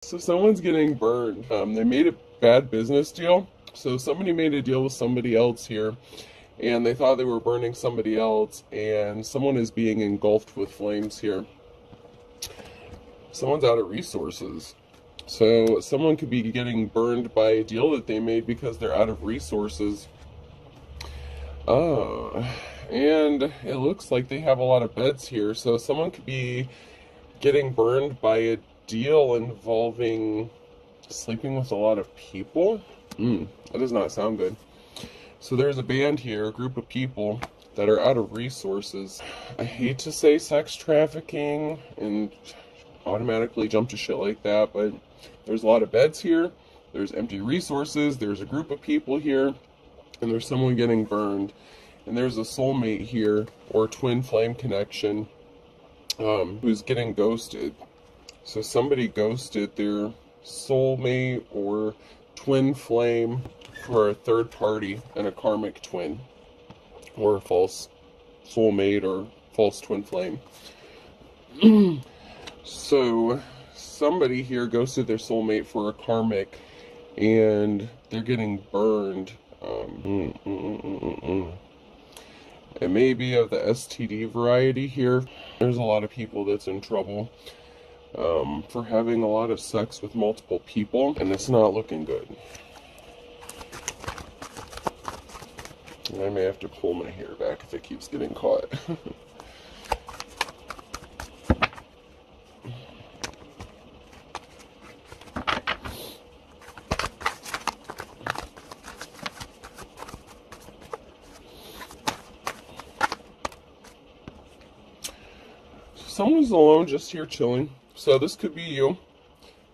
So someone's getting burned. They made a bad business deal. So somebody made a deal with somebody else here, and they thought they were burning somebody else, and someone is being engulfed with flames here. Someone's out of resources. So someone could be getting burned by a deal that they made because they're out of resources. And it looks like they have a lot of beds here. So someone could be getting burned by a deal involving sleeping with a lot of people. That does not sound good. So there's a band here, a group of people that are out of resources. I hate to say sex trafficking and automatically jump to shit like that, but there's a lot of beds here, there's empty resources, there's a group of people here, and there's someone getting burned. And there's a soulmate here, or twin flame connection, who's getting ghosted. So somebody ghosted their soulmate or twin flame for a third party and a karmic twin, or a false soulmate or false twin flame. So somebody here ghosted their soulmate for a karmic, and they're getting burned. It may be of the STD variety here. There's a lot of people that's in trouble for having a lot of sex with multiple people, and it's not looking good. And I may have to pull my hair back if it keeps getting caught. Someone's alone just here chilling. So this could be you,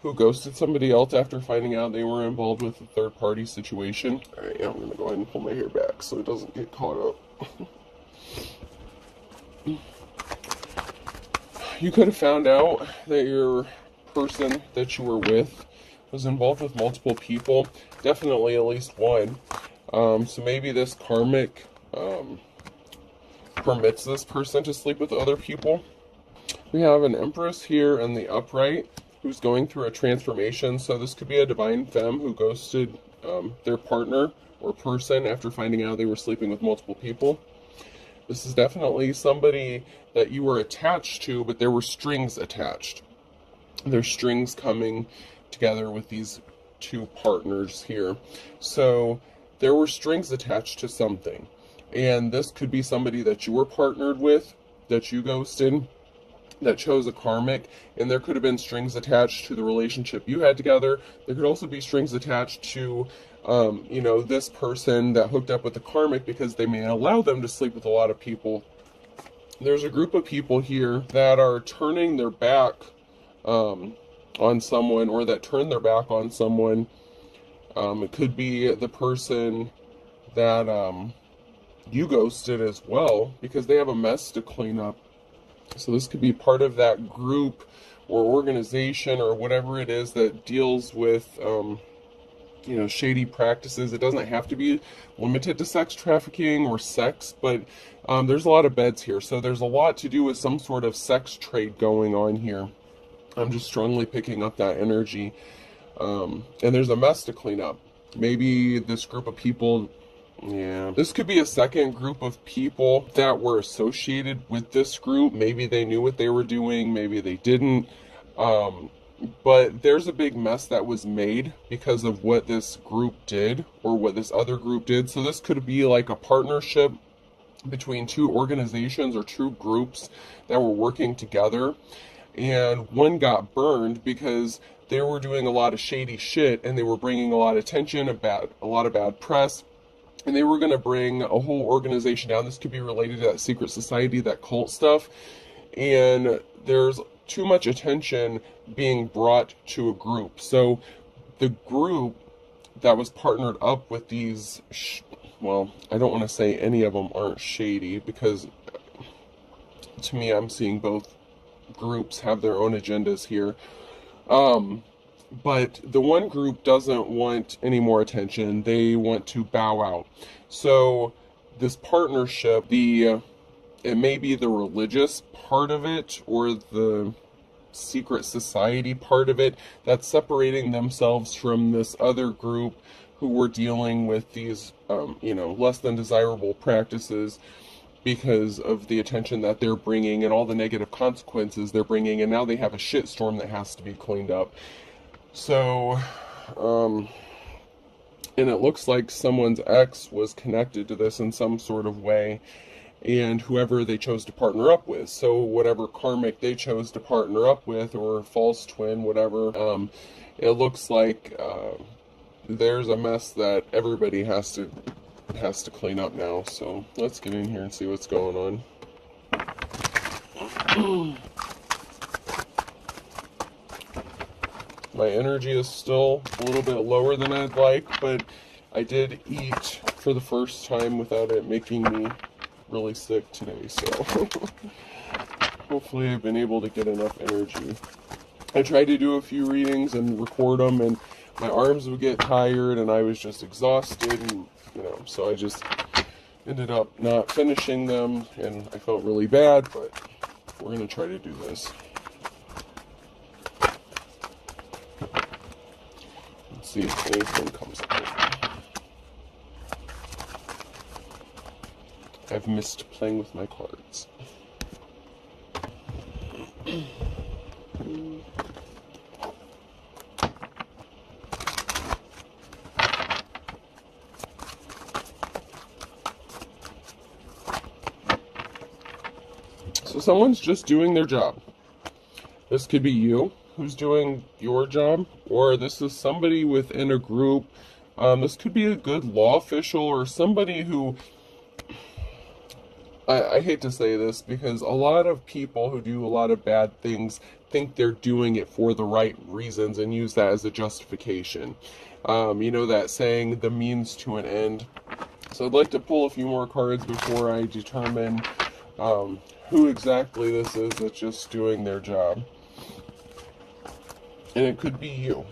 who ghosted somebody else after finding out they were involved with a third party situation. Alright, yeah, I'm going to go ahead and pull my hair back so it doesn't get caught up. You could have found out that your person that you were with was involved with multiple people. Definitely at least one. So maybe this karmic permits this person to sleep with other people. We have an Empress here in the upright who's going through a transformation. So this could be a divine femme who ghosted their partner or person after finding out they were sleeping with multiple people. This is definitely somebody that you were attached to, but there were strings attached. There's strings coming together with these two partners here. So there were strings attached to something. And this could be somebody that you were partnered with, that you ghosted, that chose a karmic, and there could have been strings attached to the relationship you had together. There could also be strings attached to, this person that hooked up with the karmic because they may allow them to sleep with a lot of people. There's a group of people here that are turning their back on someone, or that turned their back on someone. It could be the person that you ghosted as well, because they have a mess to clean up. So this could be part of that group or organization or whatever it is that deals with, shady practices. It doesn't have to be limited to sex trafficking or sex, but there's a lot of beds here. So there's a lot to do with some sort of sex trade going on here. I'm just strongly picking up that energy. And there's a mess to clean up. Maybe this group of people... Yeah, this could be a second group of people that were associated with this group. Maybe they knew what they were doing, maybe they didn't. But there's a big mess that was made because of what this group did, or what this other group did. So this could be like a partnership between two organizations or two groups that were working together. And one got burned because they were doing a lot of shady shit, and they were bringing a lot of attention, about a lot of bad press. And they were going to bring a whole organization down. This could be related to that secret society, that cult stuff. And there's too much attention being brought to a group. So the group that was partnered up with these, I don't want to say any of them aren't shady, because to me, I'm seeing both groups have their own agendas here. But the one group doesn't want any more attention. They want to bow out. So this partnership, it may be the religious part of it, or the secret society part of it that's separating themselves from this other group who were dealing with these, less than desirable practices because of the attention that they're bringing and all the negative consequences they're bringing, and now they have a shitstorm that has to be cleaned up. So, and it looks like someone's ex was connected to this in some sort of way, and whoever they chose to partner up with. So whatever karmic they chose to partner up with, or false twin, whatever, it looks like there's a mess that everybody has to clean up now. So let's get in here and see what's going on. My energy is still a little bit lower than I'd like, but I did eat for the first time without it making me really sick today, so hopefully I've been able to get enough energy. I tried to do a few readings and record them, and my arms would get tired and I was just exhausted, and so I just ended up not finishing them, and I felt really bad, but we're going to try to do this. Let's see if anything comes up. I've missed playing with my cards. So someone's just doing their job. This could be you who's doing your job, or this is somebody within a group. This could be a good law official or somebody who, I hate to say this, because a lot of people who do a lot of bad things think they're doing it for the right reasons and use that as a justification. That saying, the means to an end. So I'd like to pull a few more cards before I determine who exactly this is that's just doing their job. And it could be you,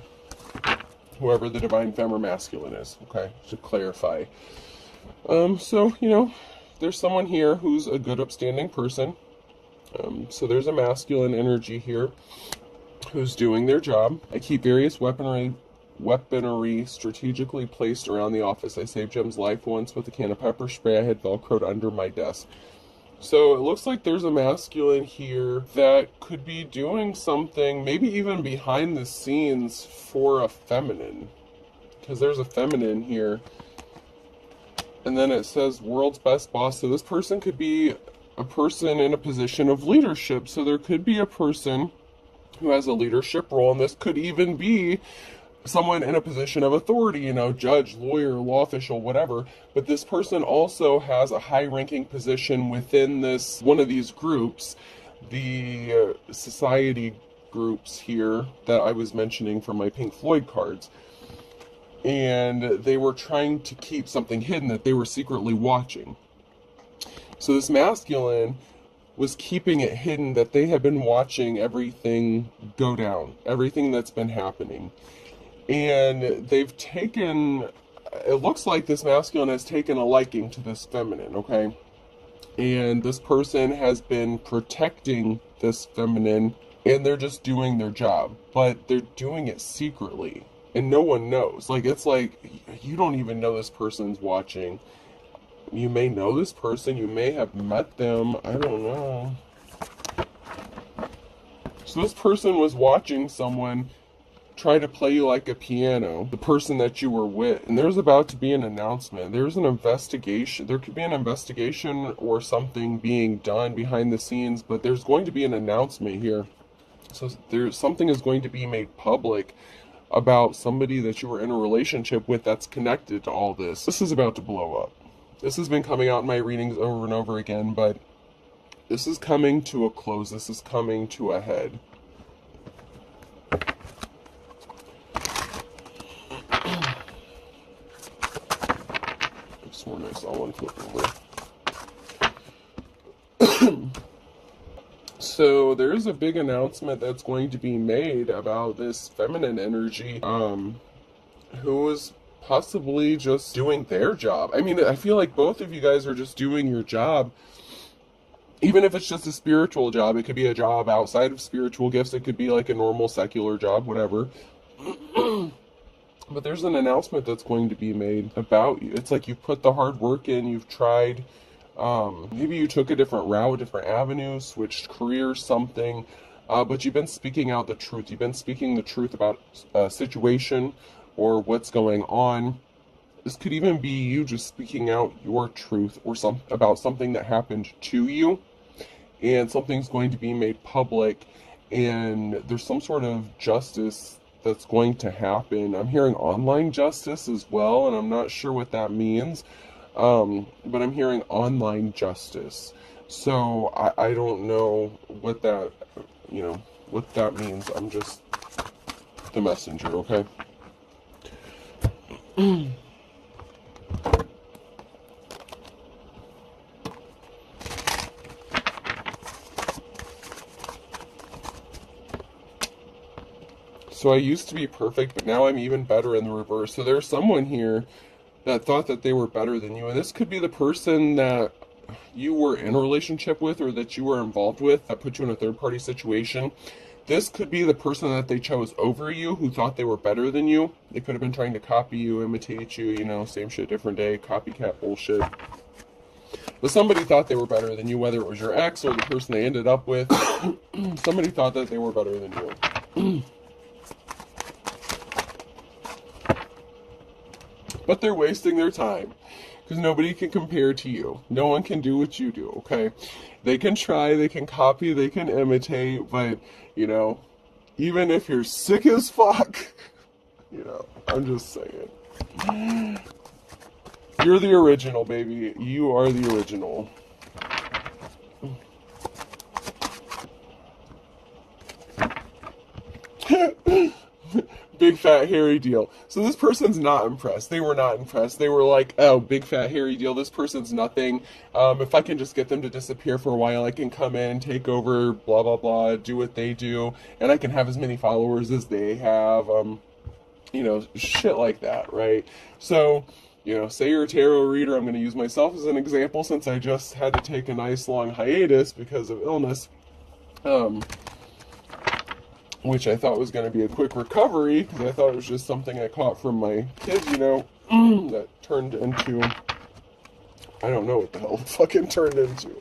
whoever the divine femme or masculine is, okay, to clarify. There's someone here who's a good upstanding person. So there's a masculine energy here who's doing their job. I keep various weaponry strategically placed around the office. I saved Jim's life once with a can of pepper spray I had velcroed under my desk. So it looks like there's a masculine here that could be doing something, maybe even behind the scenes, for a feminine. Because there's a feminine here. And then it says world's best boss. So this person could be a person in a position of leadership. So there could be a person who has a leadership role. And this could even be someone in a position of authority, judge, lawyer, law official, whatever. But this person also has a high-ranking position within one of these groups, the society groups here that I was mentioning from my Pink Floyd cards. And they were trying to keep something hidden that they were secretly watching. So this masculine was keeping it hidden that they had been watching everything go down, everything that's been happening. And they've taken, it looks like this masculine has taken a liking to this feminine, okay? And this person has been protecting this feminine, and they're just doing their job. But they're doing it secretly, and no one knows. It's like, you don't even know this person's watching. You may know this person, you may have met them, I don't know. So this person was watching someone try to play you like a piano, the person that you were with. And there's about to be an announcement. There's an investigation. There could be an investigation or something being done behind the scenes, but there's going to be an announcement here. So something is going to be made public about somebody that you were in a relationship with that's connected to all this. This is about to blow up. This has been coming out in my readings over and over again, but this is coming to a close. This is coming to a head. I saw one flip over. So there's a big announcement that's going to be made about this feminine energy, who is possibly just doing their job. I mean, I feel like both of you guys are just doing your job, Even if it's just a spiritual job, it could be a job outside of spiritual gifts. It could be like a normal secular job, whatever. But there's an announcement that's going to be made about you. It's like you've put the hard work in, you've tried, maybe you took a different route, a different avenue, switched careers, something, but you've been speaking out the truth. You've been speaking the truth about a situation or what's going on. This could even be you just speaking out your truth or about something that happened to you, and something's going to be made public, and there's some sort of justice that's going to happen. I'm hearing online justice as well, and I'm not sure what that means, but I'm hearing online justice. So I don't know what that, what that means. I'm just the messenger, okay? So I used to be perfect, but now I'm even better in the reverse. So there's someone here that thought that they were better than you. And this could be the person that you were in a relationship with or that you were involved with that put you in a third-party situation. This could be the person that they chose over you who thought they were better than you. They could have been trying to copy you, imitate you, same shit, different day, copycat bullshit. But somebody thought they were better than you, whether it was your ex or the person they ended up with. Somebody thought that they were better than you. But they're wasting their time because nobody can compare to you. No one can do what you do, okay? They can try, they can copy, they can imitate, but, even if you're sick as fuck, I'm just saying. You're the original, baby. You are the original. Big fat hairy deal. So this person's not impressed. They were not impressed. They were like, oh, big fat hairy deal. This person's nothing. If I can just get them to disappear for a while, I can come in, take over, blah, blah, blah, do what they do, and I can have as many followers as they have. Shit like that, right? So, say you're a tarot reader. I'm going to use myself as an example since I just had to take a nice long hiatus because of illness. Which I thought was going to be a quick recovery, because I thought it was just something I caught from my kids, that turned into, I don't know what the hell it fucking turned into,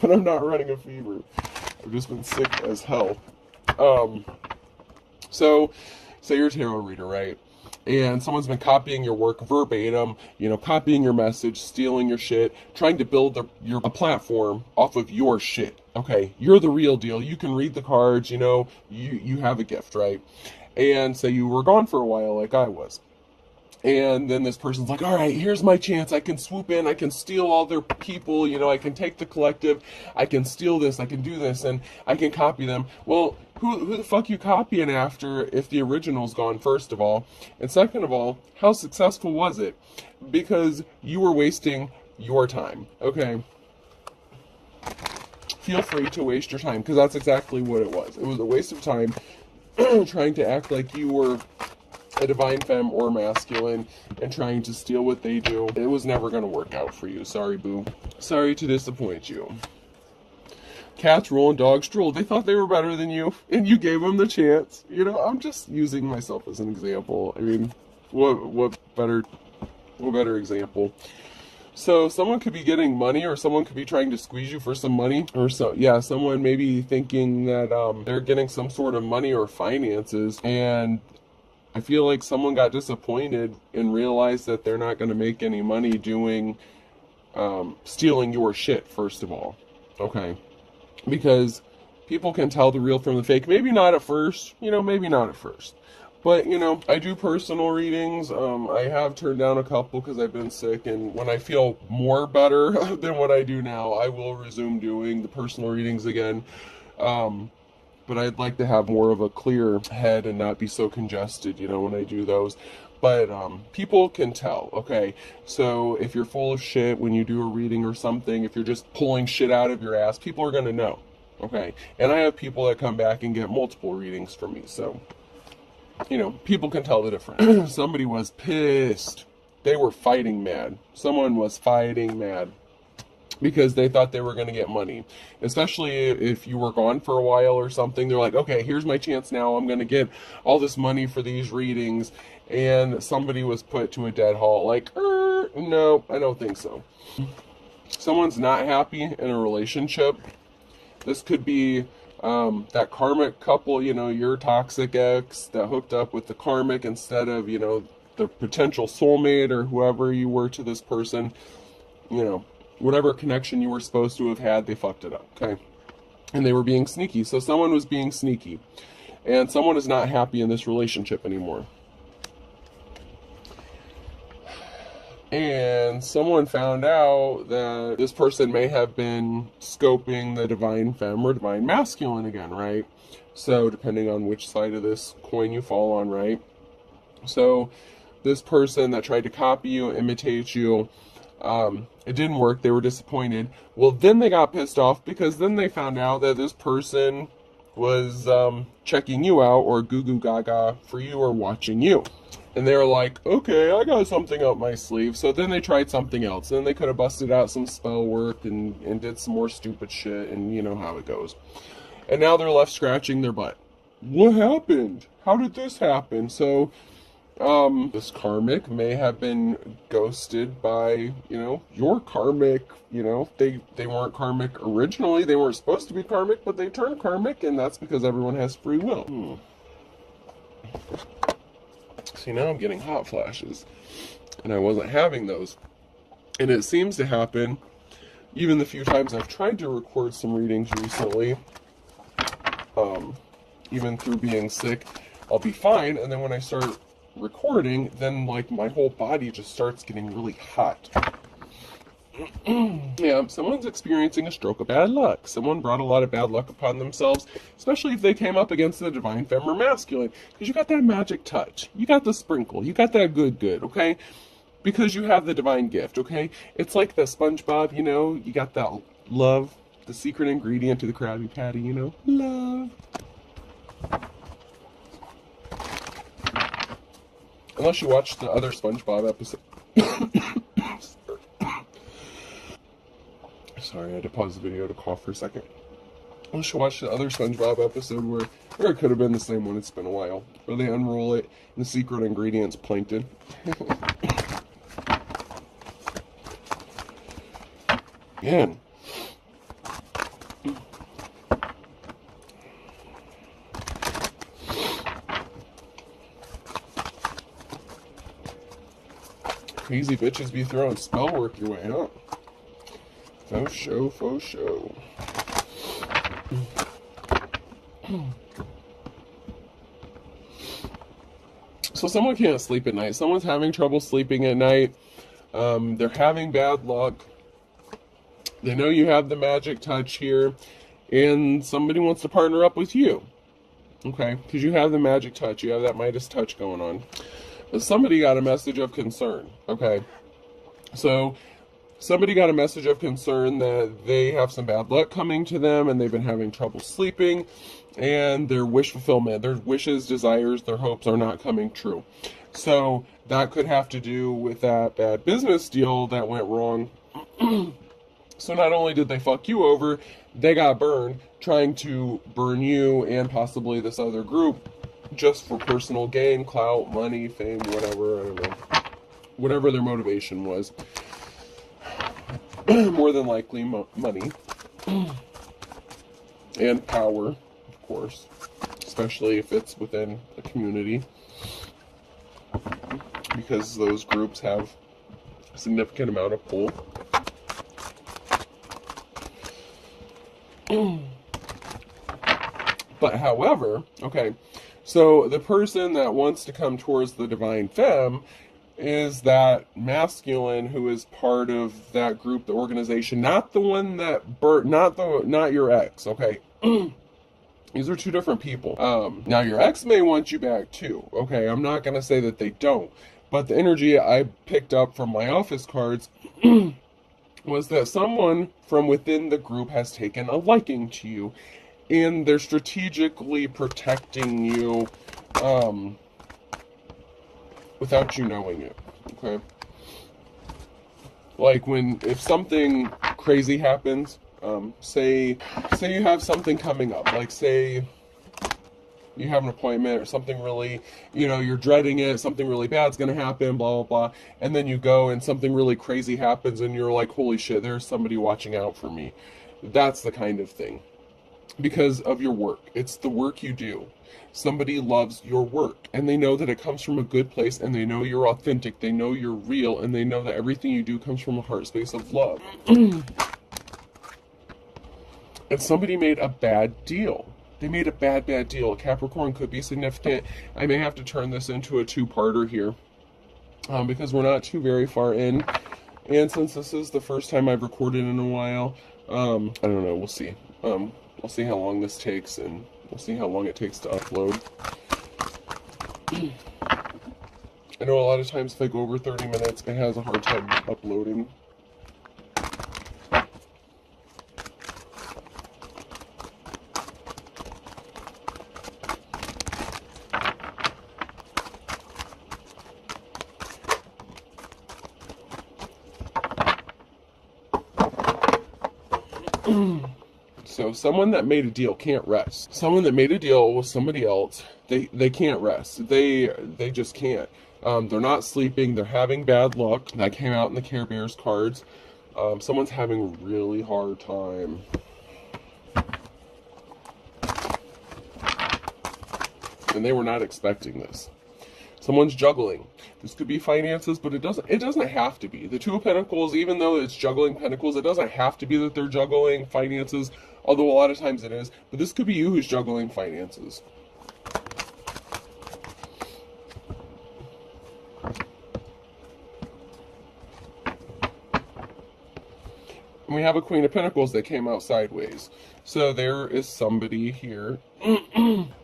but I'm not running a fever. I've just been sick as hell. So, say you're a tarot reader, right? And someone's been copying your work verbatim, copying your message, stealing your shit, trying to build a platform off of your shit. Okay, you're the real deal. You can read the cards, you have a gift, right? And say you were gone for a while like I was. And then this person's like, all right, here's my chance. I can swoop in. I can steal all their people. I can take the collective. I can steal this. I can do this. And I can copy them. Well, who the fuck you copying after if the original's gone, first of all? And second of all, how successful was it? Because you were wasting your time, okay? Feel free to waste your time, because that's exactly what it was. It was a waste of time trying to act like you were a divine femme or masculine and trying to steal what they do. It was never going to work out for you. Sorry, boo. Sorry to disappoint you. Cats roll and dogs drool. They thought they were better than you, and you gave them the chance. I'm just using myself as an example. I mean, what better example? So someone could be getting money, or someone could be trying to squeeze you for some money, or someone may be thinking that they're getting some sort of money or finances, and I feel like someone got disappointed and realized that they're not going to make any money doing stealing your shit, first of all, okay? Because people can tell the real from the fake. Maybe not at first, maybe not at first. But, I do personal readings. I have turned down a couple because I've been sick. And when I feel more better than what I do now, I will resume doing the personal readings again. But I'd like to have more of a clear head and not be so congested, when I do those. But people can tell, okay? So if you're full of shit when you do a reading or something, if you're just pulling shit out of your ass, people are going to know, okay? And I have people that come back and get multiple readings from me, so, people can tell the difference. Somebody was pissed. They were fighting mad. Someone was fighting mad. because they thought they were going to get money. Especially if you were gone for a while or something, they're like, okay, here's my chance now. I'm going to get all this money for these readings. And somebody was put to a dead halt. Like, no, I don't think so. Someone's not happy in a relationship. This could be that karmic couple, you know, your toxic ex that hooked up with the karmic instead of, you know, the potential soulmate or whoever you were to this person. You know, whatever connection you were supposed to have had, they fucked it up, okay? And they were being sneaky. So someone was being sneaky. And someone is not happy in this relationship anymore. And someone found out that this person may have been scoping the divine femme or divine masculine again, right? So depending on which side of this coin you fall on, right? So this person that tried to copy you, imitate you, it didn't work. They were disappointed. Well, then they got pissed off because then they found out that this person was checking you out or goo goo gaga for you or watching you. And they were like, okay, I got something up my sleeve. So then they tried something else. Then they could have busted out some spell work and did some more stupid shit. And you know how it goes. And now they're left scratching their butt. What happened? How did this happen? So this karmic may have been ghosted by, you know, your karmic. You know, they weren't karmic originally. They weren't supposed to be karmic, but they turned karmic. And that's because everyone has free will. See, now I'm getting hot flashes, and I wasn't having those. And it seems to happen, even the few times I've tried to record some readings recently, even through being sick, I'll be fine, and then when I start recording, then like my whole body just starts getting really hot. Yeah, someone's experiencing a stroke of bad luck. Someone brought a lot of bad luck upon themselves, especially if they came up against the divine femme or masculine, because you got that magic touch. You got the sprinkle. You got that good, okay? Because you have the divine gift, okay? It's like the SpongeBob, you know? You got that love, the secret ingredient to the Krabby Patty, you know? Love. Unless you watch the other SpongeBob episode. Sorry, I had to pause the video to cough for a second. Unless you watch the other SpongeBob episode where it could have been the same one, it's been a while, where they unroll it and the secret ingredient's plankton. Man. Crazy bitches be throwing spell work your way, huh? Faux show, faux show. So someone can't sleep at night. Someone's having trouble sleeping at night. They're having bad luck. They know you have the magic touch here. And somebody wants to partner up with you. Okay? Because you have the magic touch. You have that Midas touch going on. But somebody got a message of concern. Okay? So somebody got a message of concern that they have some bad luck coming to them and they've been having trouble sleeping and their wish fulfillment, their wishes, desires, their hopes are not coming true. So that could have to do with that bad business deal that went wrong. So not only did they fuck you over, they got burned trying to burn you and possibly this other group just for personal gain, clout, money, fame, whatever, I don't know. Whatever their motivation was. More than likely money and power, of course, especially if it's within a community, because those groups have a significant amount of pull. But however, okay, so the person that wants to come towards the divine femme is that masculine who is part of that group, the organization, not the one that not your ex, okay? These are two different people. Now your ex may want you back too, okay? I'm not gonna say that they don't, but the energy I picked up from my office cards was that someone from within the group has taken a liking to you, and they're strategically protecting you, without you knowing it, okay? Like if something crazy happens. Say you have something coming up, like say you have an appointment or something really, you're dreading it, something really bad's going to happen, blah, blah, blah. And then you go and something really crazy happens and you're like, holy shit, there's somebody watching out for me. That's the kind of thing. Because of your work. It's the work you do. Somebody loves your work and they know that it comes from a good place and they know you're authentic. They know you're real and they know that everything you do comes from a heart space of love. And somebody made a bad deal. They made a bad deal. Capricorn could be significant. I may have to turn this into a two-parter here because we're not too very far in. And since this is the first time I've recorded in a while, I don't know. We'll see. We'll see how long this takes, and we'll see how long it takes to upload. I know a lot of times if I go over 30 minutes, it has a hard time uploading. So someone that made a deal can't rest. Someone that made a deal with somebody else, they can't rest. They just can't. They're not sleeping. They're having bad luck. That came out in the Care Bears cards. Someone's having a really hard time. And they were not expecting this. Someone's juggling. This could be finances, but it doesn't have to be. The Two of Pentacles, even though it's juggling pentacles, it doesn't have to be that they're juggling finances, although a lot of times it is. But this could be you who's juggling finances. And we have a Queen of Pentacles that came out sideways. So there is somebody here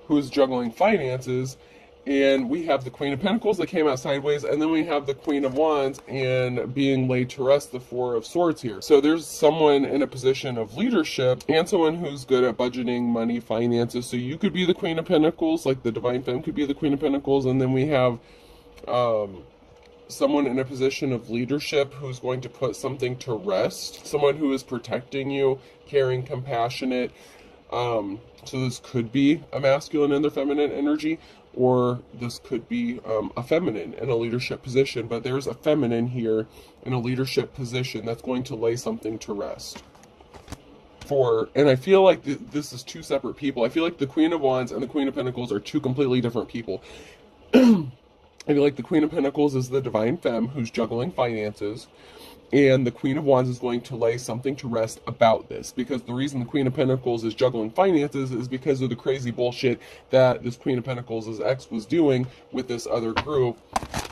who's juggling finances. And we have the Queen of Pentacles that came out sideways, and then we have the Queen of Wands and being laid to rest, the Four of Swords here. So there's someone in a position of leadership and someone who's good at budgeting money, finances. So you could be the Queen of Pentacles, like the Divine Femme could be the Queen of Pentacles, and then we have someone in a position of leadership who's going to put something to rest, someone who is protecting you, caring, compassionate. So this could be a masculine and their feminine energy, or this could be a feminine in a leadership position, but there's a feminine here in a leadership position that's going to lay something to rest. And I feel like this is two separate people. I feel like the Queen of Wands and the Queen of Pentacles are two completely different people. I feel like the Queen of Pentacles is the Divine Femme who's juggling finances, and the Queen of Wands is going to lay something to rest about this, because the reason the Queen of Pentacles is juggling finances is because of the crazy bullshit that this Queen of Pentacles' ex was doing with this other group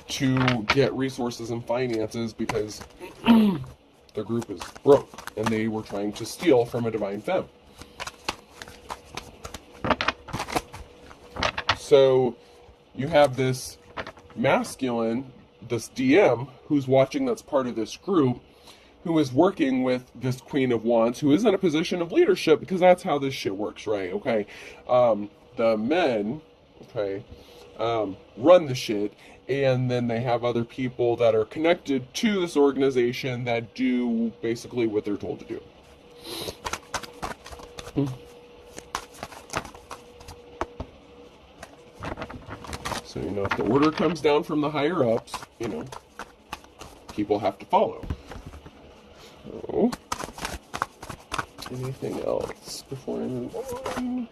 to get resources and finances, because the group is broke and they were trying to steal from a Divine Femme. So you have this masculine, this DM, who's watching, that's part of this group, who is working with this Queen of Wands, who is in a position of leadership, because that's how this shit works, right? Okay. The men, okay, run the shit, and then they have other people that are connected to this organization that do basically what they're told to do. So, if the order comes down from the higher ups, people have to follow. So, anything else before I move on?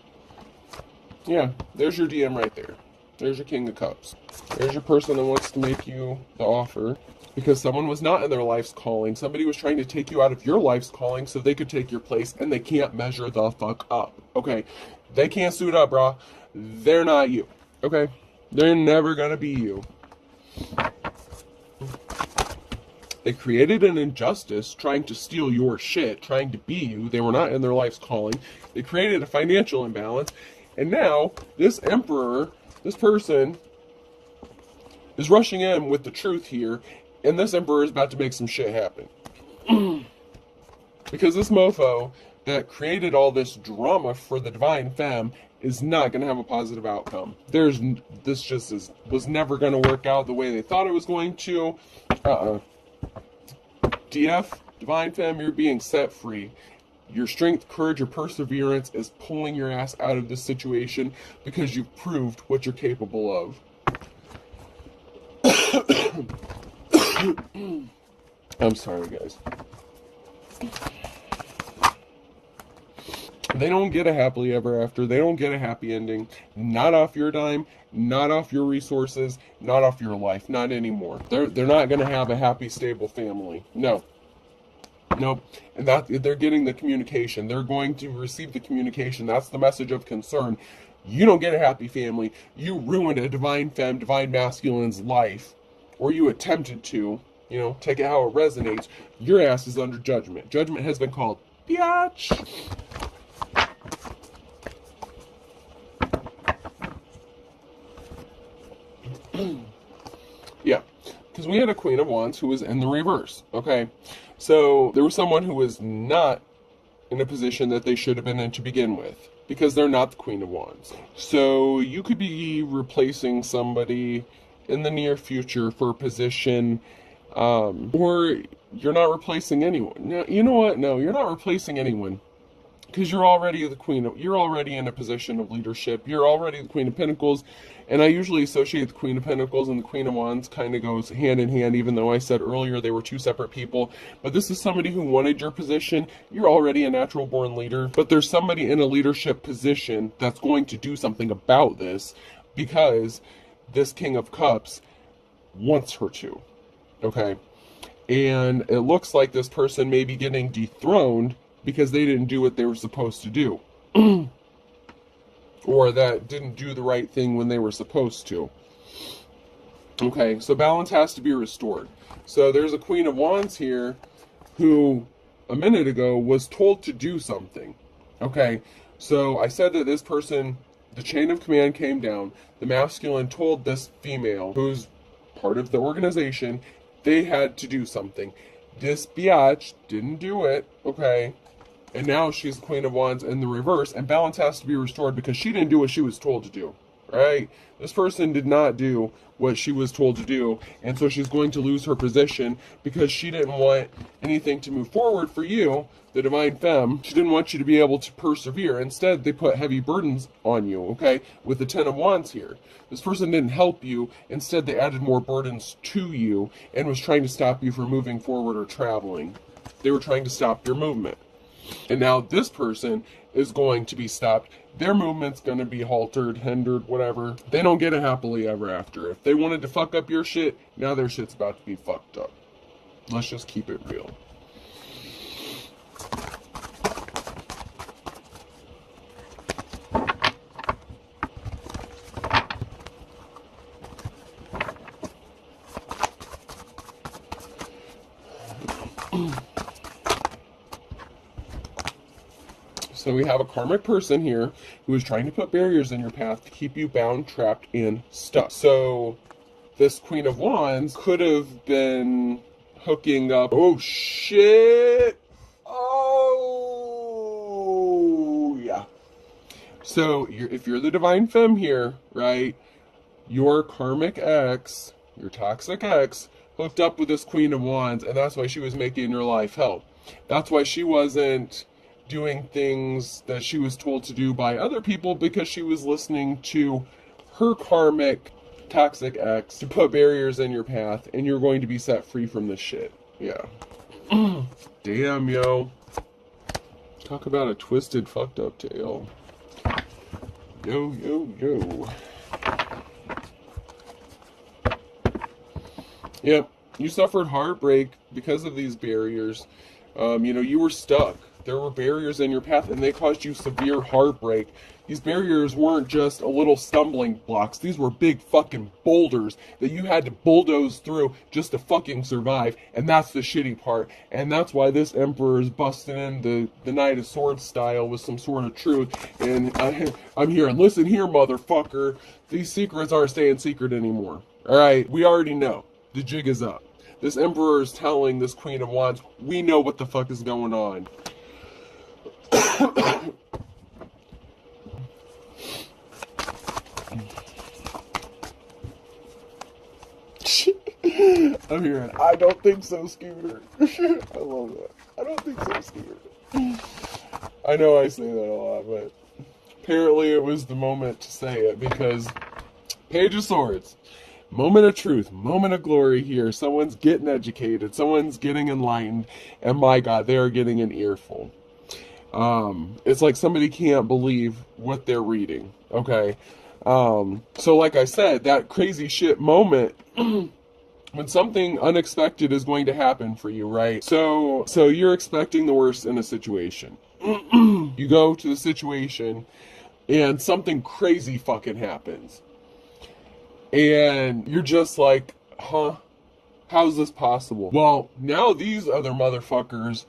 Yeah, there's your DM right there. There's your King of Cups. There's your person that wants to make you the offer because someone was not in their life's calling. Somebody was trying to take you out of your life's calling so they could take your place, and they can't measure the fuck up. Okay? They can't suit up, brah. They're not you. Okay? They're never gonna be you. They created an injustice trying to steal your shit, trying to be you. They were not in their life's calling. They created a financial imbalance. And now, this emperor, this person, is rushing in with the truth here. And this emperor is about to make some shit happen. Because this mofo that created all this drama for the Divine Femme is not going to have a positive outcome. This just was never going to work out the way they thought it was going to. DF, Divine Femme, you're being set free. Your strength, courage, or perseverance is pulling your ass out of this situation because you've proved what you're capable of. I'm sorry, guys. They don't get a happily ever after. They don't get a happy ending. Not off your dime, not off your resources, not off your life. Not anymore. They're not going to have a happy, stable family. No. Nope. And that they're getting the communication. They're going to receive the communication. That's the message of concern. You don't get a happy family. You ruined a divine femme, divine masculine's life. Or you attempted to. You know, take it how it resonates. Your ass is under judgment. Judgment has been called. Biatch. Yeah, because we had a Queen of Wands who was in the reverse, okay? So there was someone who was not in a position that they should have been in to begin with, because they're not the Queen of Wands. So you could be replacing somebody in the near future for a position, or you're not replacing anyone. No, you know what? No, you're not replacing anyone. Because you're already the queen, you're already in a position of leadership. You're already the Queen of Pentacles, and I usually associate the Queen of Pentacles and the Queen of Wands kind of goes hand in hand, even though I said earlier they were two separate people. But this is somebody who wanted your position. You're already a natural born leader, but there's somebody in a leadership position that's going to do something about this because this King of Cups wants her to, okay? And it looks like this person may be getting dethroned because they didn't do what they were supposed to do. Or that didn't do the right thing when they were supposed to. Okay, so balance has to be restored. So there's a Queen of Wands here who, a minute ago, was told to do something. Okay, so I said that this person, the chain of command came down. The masculine told this female, who's part of the organization, they had to do something. This biatch didn't do it, okay? And now she's the Queen of Wands in the reverse, and balance has to be restored because she didn't do what she was told to do, right? This person did not do what she was told to do, and so she's going to lose her position because she didn't want anything to move forward for you, the Divine Femme. She didn't want you to be able to persevere. Instead, they put heavy burdens on you, okay, with the Ten of Wands here. This person didn't help you. Instead, they added more burdens to you and was trying to stop you from moving forward or traveling. They were trying to stop your movement. And now this person is going to be stopped. Their movement's going to be halted, hindered, whatever. They don't get a happily ever after. If they wanted to fuck up your shit, now their shit's about to be fucked up. Let's just keep it real. So we have a karmic person here who is trying to put barriers in your path to keep you bound, trapped, and stuck. So this Queen of Wands could have been hooking up. Oh, shit. Oh, yeah. So if you're the Divine Femme here, right, your karmic ex, your toxic ex, hooked up with this Queen of Wands, and that's why she was making your life hell. That's why she wasn't doing things that she was told to do by other people, because she was listening to her karmic toxic ex to put barriers in your path, and you're going to be set free from this shit. Yeah. Damn, yo. Talk about a twisted, fucked up tale. Yo, yo, yo. Yep. You suffered heartbreak because of these barriers. You were stuck. There were barriers in your path, and they caused you severe heartbreak. These barriers weren't just a little stumbling blocks. These were big fucking boulders that you had to bulldoze through just to fucking survive. And that's the shitty part. And that's why this Emperor is busting in the Knight of Swords style with some sort of truth. And I'm here. And listen here, motherfucker. These secrets aren't staying secret anymore. Alright? We already know. The jig is up. This Emperor is telling this Queen of Wands, we know what the fuck is going on. I'm hearing, I don't think so, Scooter. I love that. I don't think so, Scooter. I know I say that a lot, but apparently it was the moment to say it, because Page of Swords, moment of truth, moment of glory here. Someone's getting educated, someone's getting enlightened, and my God, they are getting an earful. It's like somebody can't believe what they're reading, okay? So like I said, that crazy shit moment when something unexpected is going to happen for you, right? So you're expecting the worst in a situation. You go to the situation and something crazy fucking happens. And you're just like, huh? How's this possible? Well, now these other motherfuckers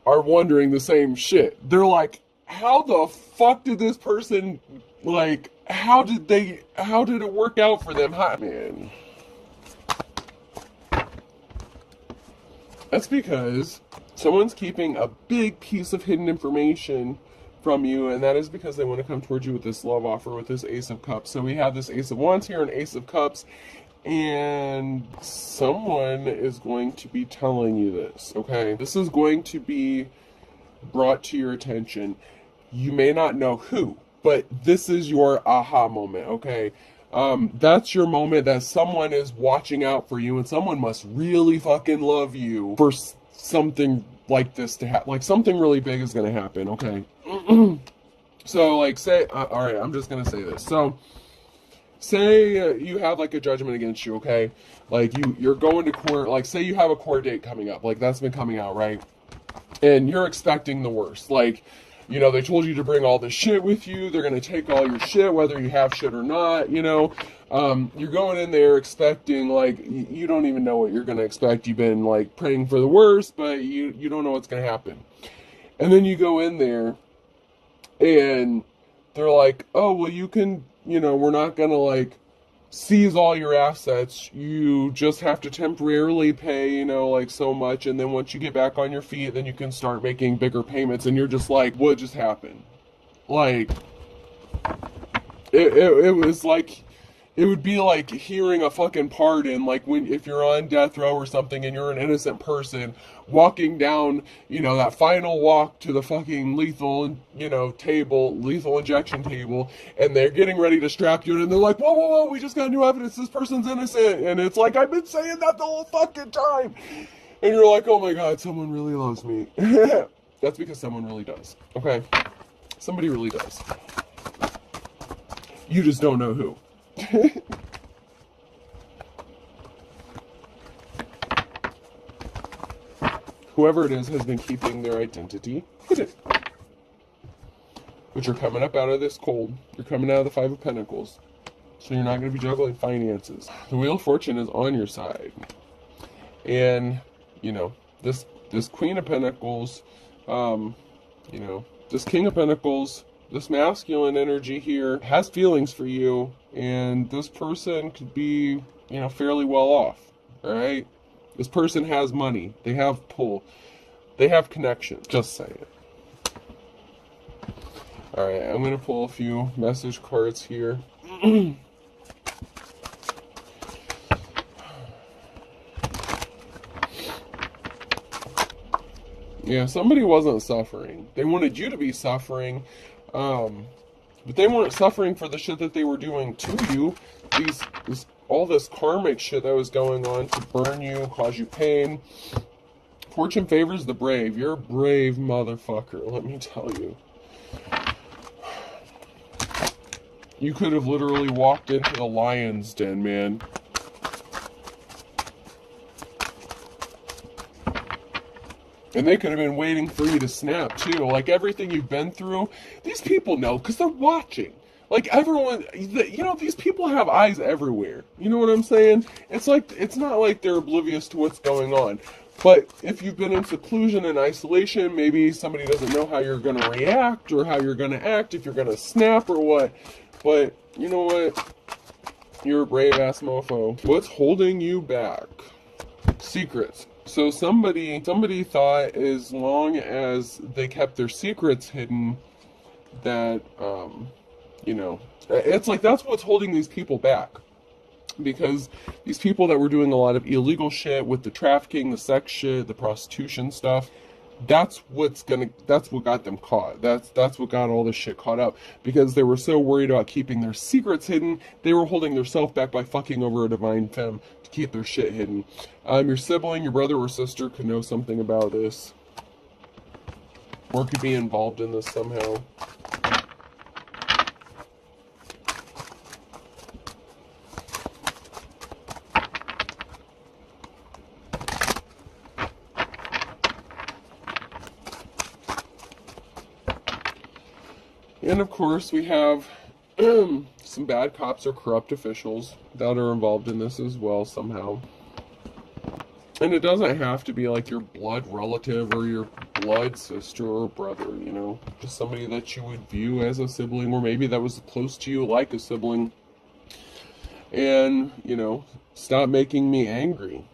are wondering the same shit. They're like, how the fuck did this person, like, how did it work out for them? Hi, man. That's because someone's keeping a big piece of hidden information from you, and that is because they want to come towards you with this love offer, with this Ace of Cups. So we have this Ace of Wands here and Ace of Cups, and someone is going to be telling you this, okay? This is going to be brought to your attention. You may not know who, but this is your aha moment, okay? That's your moment that someone is watching out for you, and someone must really fucking love you for something like this to happen. Like, something really big is going to happen, okay? So, like, say, alright, I'm just going to say this. So, say you have, like, a judgment against you, okay? Like, you're going to court, like, say you have a court date coming up. Like, that's been coming out, right? And you're expecting the worst. Like, you know, they told you to bring all this shit with you. They're going to take all your shit, whether you have shit or not, you know. You're going in there expecting, like, you don't even know what you're going to expect. You've been, like, praying for the worst, but you don't know what's going to happen. And then you go in there, and they're like, oh, well, you can, you know, we're not going to, like, seize all your assets. You just have to temporarily pay, you know, like, so much, and then once you get back on your feet, then you can start making bigger payments. And you're just like, what just happened? Like, it was like, it would be like hearing a fucking pardon, like if you're on death row or something and you're an innocent person walking down, you know, that final walk to the fucking lethal, you know, table, lethal injection table, and they're getting ready to strap you in, and they're like, whoa, whoa, whoa, we just got new evidence, this person's innocent. And it's like, I've been saying that the whole fucking time. And you're like, oh my God, someone really loves me. That's because someone really does, okay? Somebody really does. You just don't know who. Whoever it is has been keeping their identity hidden. But you're coming up out of this cold. You're coming out of the Five of Pentacles. So you're not going to be juggling finances. The Wheel of Fortune is on your side. And, you know, this Queen of Pentacles, you know, this King of Pentacles, this masculine energy here has feelings for you, and this person could be, you know, fairly well off, all right? This person has money. They have pull. They have connections. Just saying. All right, I'm going to pull a few message cards here. Yeah, somebody wasn't suffering. They wanted you to be suffering, but they weren't suffering for the shit that they were doing to you. All this karmic shit that was going on to burn you, cause you pain. Fortune favors the brave. You're a brave motherfucker, let me tell you. You could have literally walked into the lion's den, man. And they could have been waiting for you to snap, too. Like, everything you've been through, these people know, because they're watching. Like, everyone, you know, these people have eyes everywhere. You know what I'm saying? It's like, it's not like they're oblivious to what's going on. But if you've been in seclusion and isolation, maybe somebody doesn't know how you're going to react or how you're going to act, if you're going to snap or what. But, you know what? You're a brave-ass mofo. What's holding you back? Secrets. So somebody thought as long as they kept their secrets hidden, that, you know, it's like that's what's holding these people back. because these people that were doing a lot of illegal shit with the trafficking, the sex shit, the prostitution stuff, that's what got them caught. That's what got all this shit caught up, because they were so worried about keeping their secrets hidden, they were holding themselves back by fucking over a divine femme to keep their shit hidden. Your sibling, your brother or sister could know something about this, or could be involved in this somehow. And of course, we have some bad cops or corrupt officials that are involved in this as well somehow. And it doesn't have to be like your blood relative or your blood sister or brother, you know, just somebody that you would view as a sibling, or maybe that was close to you like a sibling. And, you know, stop making me angry.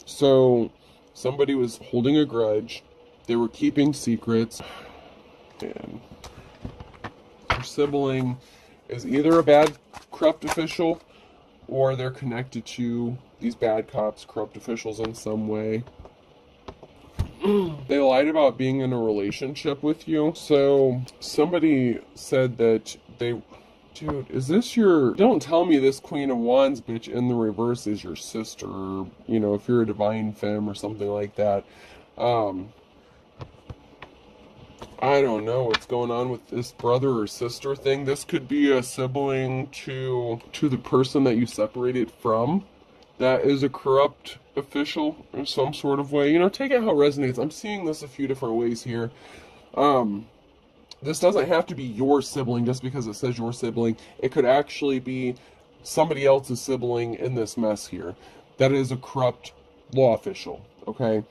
So somebody was holding a grudge, they were keeping secrets, and your sibling is either a bad corrupt official, or they're connected to these bad cops, corrupt officials in some way. They lied about being in a relationship with you. So somebody said that they, dude, is this your, don't tell me this Queen of Wands bitch in the reverse is your sister, or, you know, if you're a divine femme or something like that. I don't know what's going on with this brother or sister thing. This could be a sibling to the person that you separated from that is a corrupt official in some sort of way. You know, take it how it resonates. I'm seeing this a few different ways here. This doesn't have to be your sibling just because it says your sibling. It could actually be somebody else's sibling in this mess here that is a corrupt law official, okay?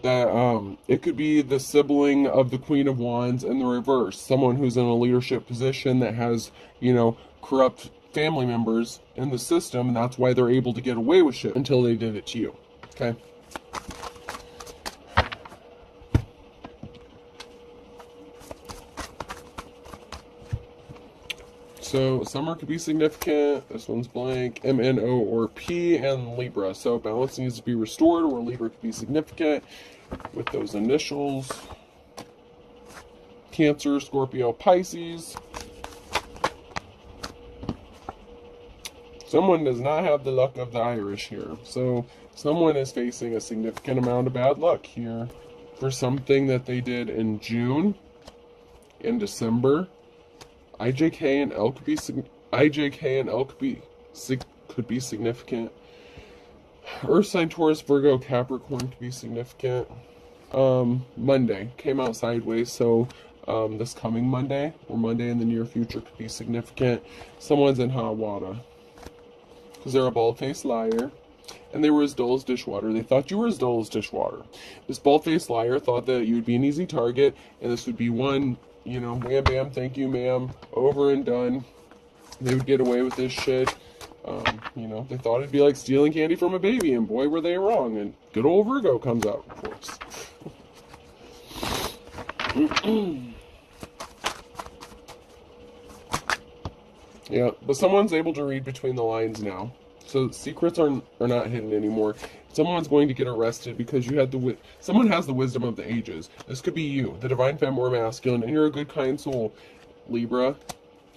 That it could be the sibling of the Queen of Wands in the reverse, someone who's in a leadership position that has, you know, corrupt family members in the system, and that's why they're able to get away with shit until they did it to you. Okay? So summer could be significant. This one's blank. MNO or P, and Libra. So balance needs to be restored, or Libra could be significant with those initials. Cancer, Scorpio, Pisces. Someone does not have the luck of the Irish here. So someone is facing a significant amount of bad luck here for something that they did in June, in December. IJK and L could be could be significant. Earth sign, Taurus, Virgo, Capricorn could be significant. Monday came out sideways, so this coming Monday or Monday in the near future could be significant. Someone's in hot water because they're a bald-faced liar, and they were as dull as dishwater. They thought you were as dull as dishwater. This bald-faced liar thought that you would be an easy target, and this would be one, you know, wham bam, thank you ma'am, over and done. They would get away with this shit. You know, they thought it'd be like stealing candy from a baby, and boy were they wrong, and good old Virgo comes out, of course. Yeah, but someone's able to read between the lines now. So secrets are not hidden anymore. Someone's going to get arrested because you had someone has the wisdom of the ages. This could be you, the divine femme or masculine, and you're a good, kind soul, Libra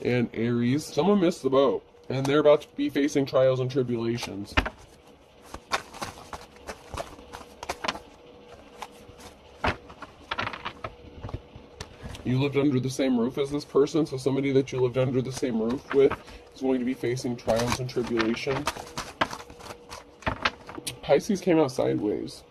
and Aries. Someone missed the boat, and they're about to be facing trials and tribulations. You lived under the same roof as this person, so somebody that you lived under the same roof with is going to be facing trials and tribulation. Pisces came out sideways.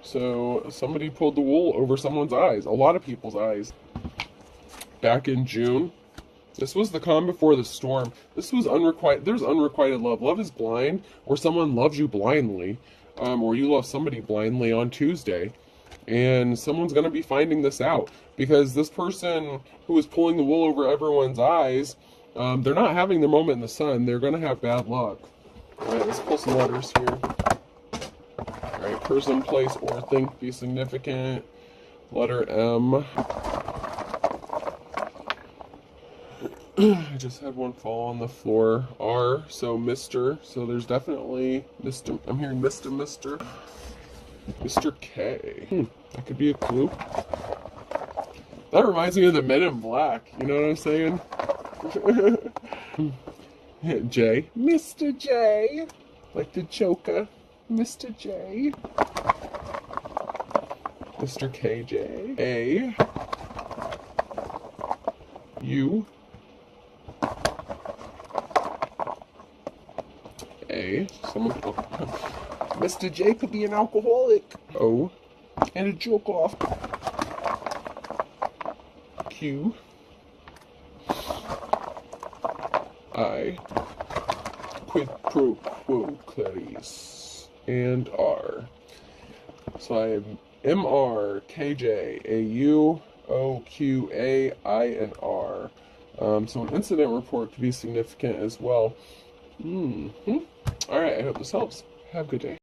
So somebody pulled the wool over someone's eyes, a lot of people's eyes. Back in June, this was the calm before the storm. This was unrequited. There's unrequited love. Love is blind, or someone loves you blindly. Or you love somebody blindly on Tuesday, and someone's going to be finding this out, because this person who is pulling the wool over everyone's eyes, they're not having their moment in the sun. They're going to have bad luck. Alright, let's pull some letters here. Alright, person, place, or thing be significant. Letter M. I just had one fall on the floor. R, so Mr. So there's definitely Mr. I'm hearing Mr. Mr. K. That could be a clue. That reminds me of the Men in Black. You know what I'm saying? J. Mr. J. Like the Joker. Mr. J. Mr. KJ. A. U. A. Someone. Mr. J could be an alcoholic. O. And a joke off. Q. I. Quid pro quo Clarice. And R. So I have M R K J A U O Q A I and R. So an incident report could be significant as well. Alright, I hope this helps. Have a good day.